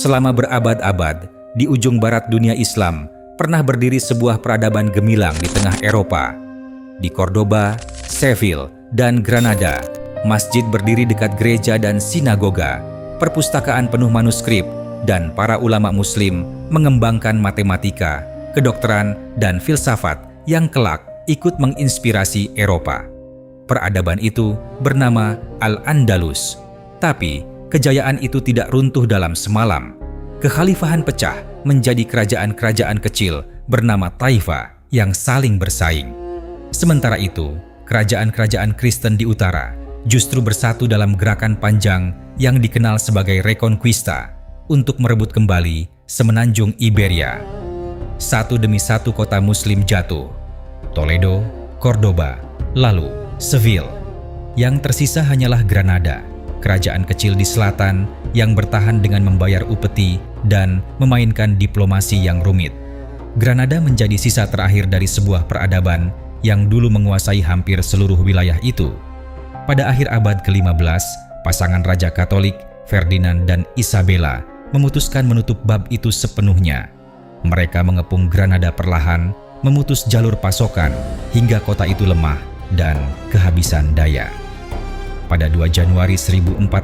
Selama berabad-abad, di ujung barat dunia Islam, pernah berdiri sebuah peradaban gemilang di tengah Eropa. Di Cordoba, Seville, dan Granada, masjid berdiri dekat gereja dan sinagoga, perpustakaan penuh manuskrip, dan para ulama muslim mengembangkan matematika, kedokteran, dan filsafat yang kelak ikut menginspirasi Eropa. Peradaban itu bernama Al-Andalus. Tapi, kejayaan itu tidak runtuh dalam semalam. Kekhalifahan pecah menjadi kerajaan-kerajaan kecil bernama Taifa yang saling bersaing. Sementara itu, kerajaan-kerajaan Kristen di utara justru bersatu dalam gerakan panjang yang dikenal sebagai Reconquista untuk merebut kembali semenanjung Iberia. Satu demi satu kota muslim jatuh. Toledo, Cordoba, lalu Seville. Yang tersisa hanyalah Granada, kerajaan kecil di selatan yang bertahan dengan membayar upeti dan memainkan diplomasi yang rumit. Granada menjadi sisa terakhir dari sebuah peradaban yang dulu menguasai hampir seluruh wilayah itu. Pada akhir abad ke-15, pasangan Raja Katolik Ferdinand dan Isabella memutuskan menutup bab itu sepenuhnya. Mereka mengepung Granada perlahan, memutus jalur pasokan hingga kota itu lemah dan kehabisan daya. Pada 2 Januari 1492,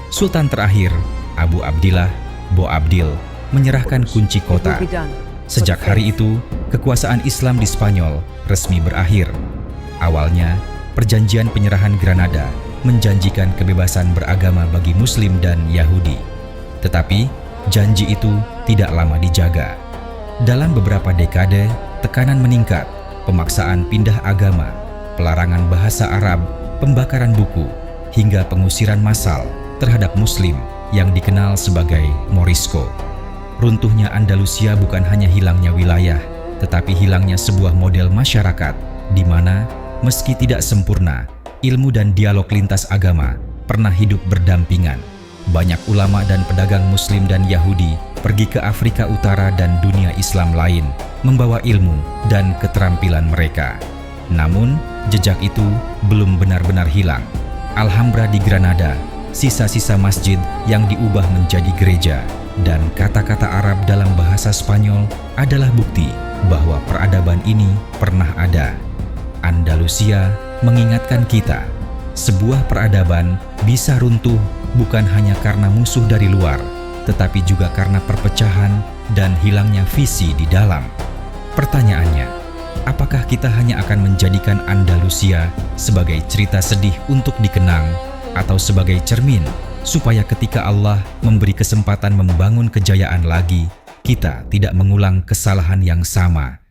Sultan terakhir, Abu Abdillah Boabdil, menyerahkan kunci kota. Sejak hari itu, kekuasaan Islam di Spanyol resmi berakhir. Awalnya, perjanjian penyerahan Granada menjanjikan kebebasan beragama bagi Muslim dan Yahudi. Tetapi, janji itu tidak lama dijaga. Dalam beberapa dekade, tekanan meningkat, pemaksaan pindah agama, pelarangan bahasa Arab, pembakaran buku, hingga pengusiran massal terhadap Muslim yang dikenal sebagai Morisco. Runtuhnya Andalusia bukan hanya hilangnya wilayah, tetapi hilangnya sebuah model masyarakat di mana, meski tidak sempurna, ilmu dan dialog lintas agama pernah hidup berdampingan. Banyak ulama dan pedagang Muslim dan Yahudi pergi ke Afrika Utara dan dunia Islam lain, membawa ilmu dan keterampilan mereka. Namun, jejak itu belum benar-benar hilang. Alhambra di Granada, sisa-sisa masjid yang diubah menjadi gereja, dan kata-kata Arab dalam bahasa Spanyol adalah bukti bahwa peradaban ini pernah ada. Andalusia mengingatkan kita, sebuah peradaban bisa runtuh bukan hanya karena musuh dari luar, tetapi juga karena perpecahan dan hilangnya visi di dalam. Pertanyaannya, apakah kita hanya akan menjadikan Andalusia sebagai cerita sedih untuk dikenang atau sebagai cermin supaya ketika Allah memberi kesempatan membangun kejayaan lagi, kita tidak mengulang kesalahan yang sama